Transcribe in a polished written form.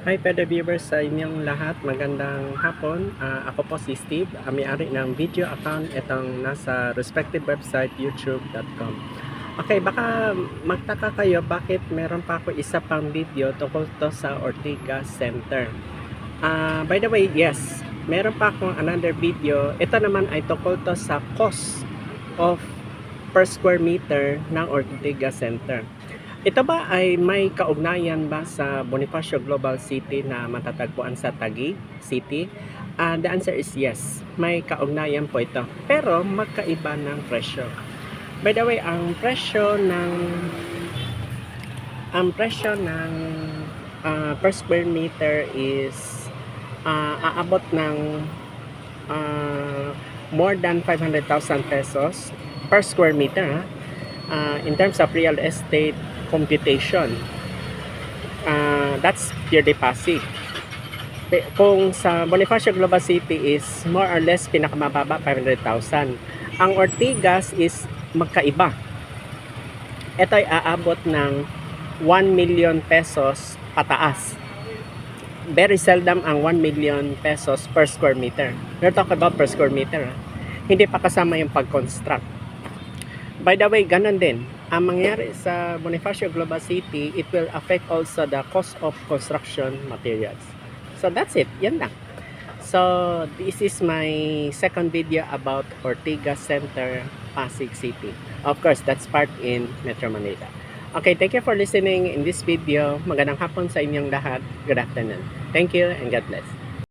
Hi Peda viewers sa inyong lahat, magandang hapon. Ako po si Steve, may-ari ng video account itong nasa respective website youtube.com. Okay, baka magtaka kayo bakit meron pa ako isa pang video tungkol to sa Ortigas Center. By the way, yes, meron pa akong another video. Ito naman ay tungkol to sa cost of per square meter ng Ortigas Center. Ito ba ay may kaugnayan ba sa Bonifacio Global City na matatagpuan sa Taguig City? The answer is yes, may kaugnayan po ito. Pero magkaiba ng presyo. By the way, ang presyo ng per square meter is aabot ng more than 500,000 pesos per square meter. In terms of real estate computation, that's purely passive. Kung sa Bonifacio Global City is more or less pinakamababa 500,000. Ang Ortigas is magkaiba. Ito ay aabot ng 1 million pesos pataas. Very seldom ang 1 million pesos per square meter. We're talking about per square meter. Hindi pa kasama yung pag-construct. By the way, ganun din. Ang mangyari sa Bonifacio Global City, it will affect also the cost of construction materials. So that's it. Yan lang. So this is my second video about Ortigas Center, Pasig City. Of course, that's part in Metro Manila. Okay, thank you for listening in this video. Magandang hapon sa inyong lahat. Good afternoon. Thank you and God bless.